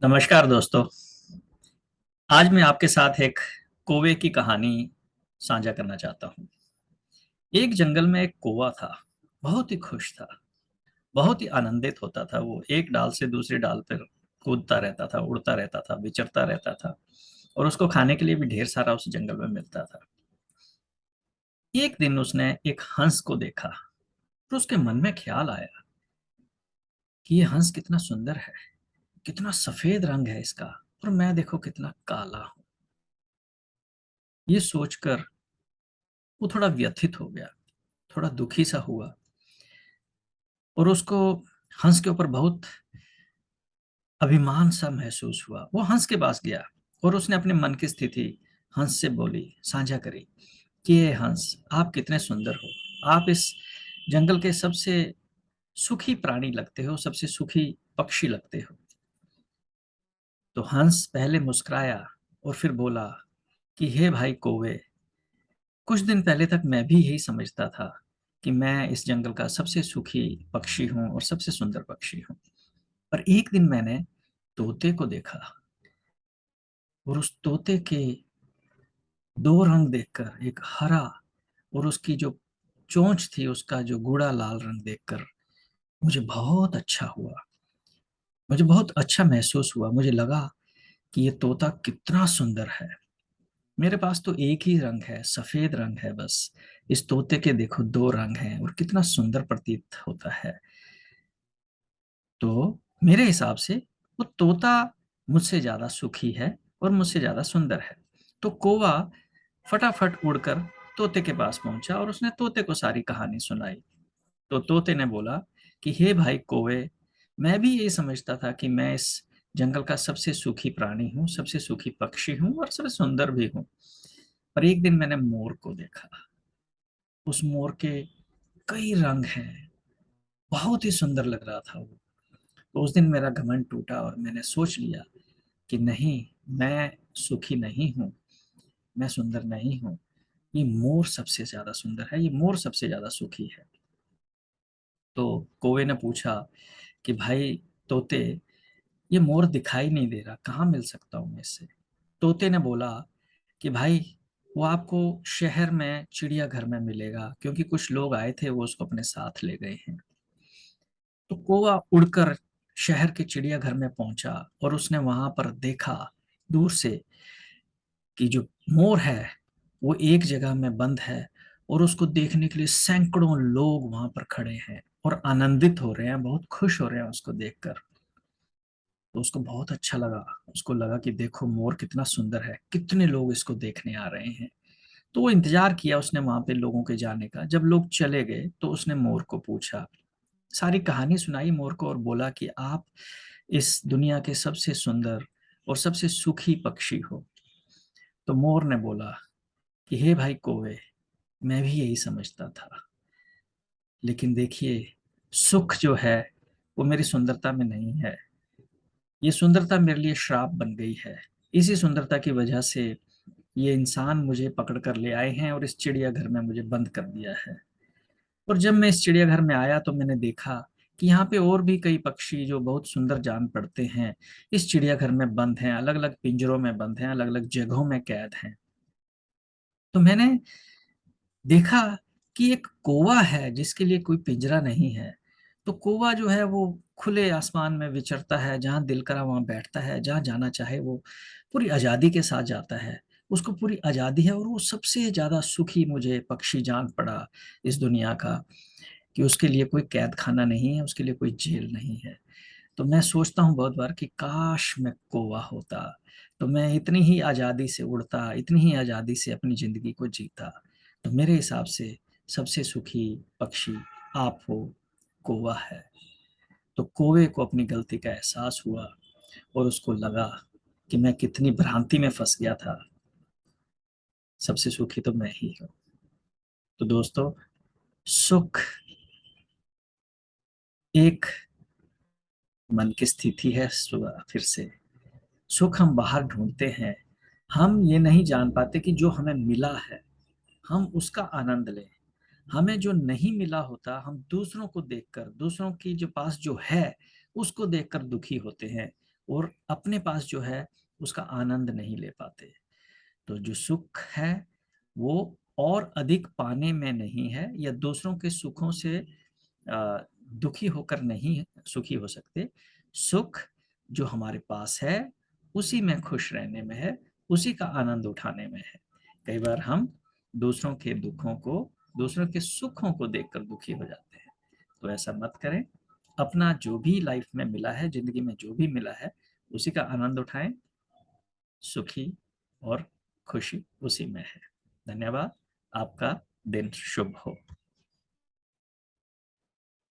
नमस्कार दोस्तों। आज मैं आपके साथ एक कौवे की कहानी साझा करना चाहता हूँ। एक जंगल में एक कौवा था। बहुत ही खुश था। बहुत ही आनंदित होता था। वो एक डाल से दूसरी डाल पर कूदता रहता था, उड़ता रहता था, विचरता रहता था। और उसको खाने के लिए भी ढेर सारा उस जंगल में मिलता था। एक दिन उसने एक हंस को देखा। तो उसके मन में ख्याल आया कि ये हंस कितना सुंदर है। कितना सफेद रंग है इसका। और मैं देखो कितना काला हूँ। ये सोचकर वो थोड़ा व्यथित हो गया। थोड़ा दुखी सा हुआ। और उसको हंस के ऊपर बहुत अभिमान सा महसूस हुआ। वो हंस के पास गया और उसने अपने मन की स्थिति हंस से बोली, साझा करी कि ये हंस, आप कितने सुंदर हो। आप इस जंगल के सबसे सुखी प्राणी लगते हो, सबसे सुखी पक्षी लगते हो। तो हंस पहले मुस्कुराया और फिर बोला कि हे भाई कौवे, कुछ दिन पहले तक मैं भी यही समझता था कि मैं इस जंगल का सबसे सुखी पक्षी हूँ और सबसे सुंदर पक्षी हूँ। पर एक दिन मैंने तोते को देखा। और उस तोते के दो रंग देखकर, एक हरा और उसकी जो चोंच थी उसका जो गूढ़ा लाल रंग देखकर मुझे बहुत अच्छा हुआ। मुझे बहुत अच्छा महसूस हुआ। मुझे लगा कि ये तोता कितना सुंदर है। मेरे पास तो एक ही रंग है, सफेद रंग है बस। इस तोते के देखो दो रंग हैं और कितना सुंदर प्रतीत होता है। तो मेरे हिसाब से वो तोता मुझसे ज्यादा सुखी है और मुझसे ज्यादा सुंदर है। तो कौवा फटाफट उड़कर तोते के पास पहुंचा और उसने तोते को सारी कहानी सुनाई। तो तोते ने बोला कि हे भाई कौवे, मैं भी यही समझता था कि मैं इस जंगल का सबसे सुखी प्राणी हूँ, सबसे सुखी पक्षी हूँ और सबसे सुंदर भी हूँ। पर एक दिन मैंने मोर को देखा। उस मोर के कई रंग हैं। बहुत ही सुंदर लग रहा था वो। तो उस दिन मेरा घमंड टूटा और मैंने सोच लिया कि नहीं, मैं सुखी नहीं हूँ, मैं सुंदर नहीं हूँ। ये मोर सबसे ज्यादा सुंदर है, ये मोर सबसे ज्यादा सुखी है। तो कौवे ने पूछा कि भाई तोते, ये मोर दिखाई नहीं दे रहा, कहाँ मिल सकता हूँ मैं इससे। तोते ने बोला कि भाई वो आपको शहर में चिड़ियाघर में मिलेगा, क्योंकि कुछ लोग आए थे, वो उसको अपने साथ ले गए हैं। तो कौवा उड़कर शहर के चिड़ियाघर में पहुंचा और उसने वहां पर देखा दूर से कि जो मोर है वो एक जगह में बंद है। और उसको देखने के लिए सैकड़ों लोग वहां पर खड़े हैं और आनंदित हो रहे हैं, बहुत खुश हो रहे हैं उसको देखकर। तो उसको बहुत अच्छा लगा। उसको लगा कि देखो मोर कितना सुंदर है, कितने लोग इसको देखने आ रहे हैं। तो वो इंतजार किया उसने वहां पे लोगों के जाने का। जब लोग चले गए तो उसने मोर को पूछा, सारी कहानी सुनाई मोर को और बोला कि आप इस दुनिया के सबसे सुंदर और सबसे सुखी पक्षी हो। तो मोर ने बोला कि हे भाई कौवे, मैं भी यही समझता था। लेकिन देखिए, सुख जो है वो मेरी सुंदरता में नहीं है। ये सुंदरता मेरे लिए श्राप बन गई है। इसी सुंदरता की वजह से ये इंसान मुझे पकड़ कर ले आए हैं और इस चिड़ियाघर में मुझे बंद कर दिया है। और जब मैं इस चिड़ियाघर में आया तो मैंने देखा कि यहाँ पे और भी कई पक्षी जो बहुत सुंदर जान पड़ते हैं इस चिड़ियाघर में बंद हैं, अलग अलग पिंजरों में बंद हैं, अलग अलग जगहों में कैद हैं। तो मैंने देखा कि एक कौवा है जिसके लिए कोई पिंजरा नहीं है। तो कौवा जो है वो खुले आसमान में विचरता है, जहाँ दिल करा वहां बैठता है, जहाँ जाना चाहे वो पूरी आजादी के साथ जाता है। उसको पूरी आजादी है और वो सबसे ज्यादा सुखी मुझे पक्षी जान पड़ा इस दुनिया का, कि उसके लिए कोई कैद खाना नहीं है, उसके लिए कोई जेल नहीं है। तो मैं सोचता हूँ बहुत बार कि काश मैं कौवा होता, तो मैं इतनी ही आजादी से उड़ता, इतनी ही आजादी से अपनी जिंदगी को जीता। तो मेरे हिसाब से सबसे सुखी पक्षी आप हो, कौवा है। तो कौवे को अपनी गलती का एहसास हुआ और उसको लगा कि मैं कितनी भ्रांति में फंस गया था। सबसे सुखी तो मैं ही हूँ। तो दोस्तों, सुख एक मन की स्थिति है। फिर से सुख हम बाहर ढूंढते हैं। हम ये नहीं जान पाते कि जो हमें मिला है हम उसका आनंद लें। हमें जो नहीं मिला होता हम दूसरों को देखकर, दूसरों की जो पास जो है उसको देखकर दुखी होते हैं। और अपने पास जो है उसका आनंद नहीं ले पाते। तो जो सुख है वो और अधिक पाने में नहीं है, या दूसरों के सुखों से दुखी होकर नहीं सुखी हो सकते। सुख जो हमारे पास है उसी में खुश रहने में है, उसी का आनंद उठाने में है। कई बार हम दूसरों के दुखों को, दूसरों के सुखों को देखकर दुखी हो जाते हैं। तो ऐसा मत करें। अपना जो भी लाइफ में मिला है, जिंदगी में जो भी मिला है, उसी का आनंद उठाएं। सुखी और खुशी उसी में है। धन्यवाद। आपका दिन शुभ हो।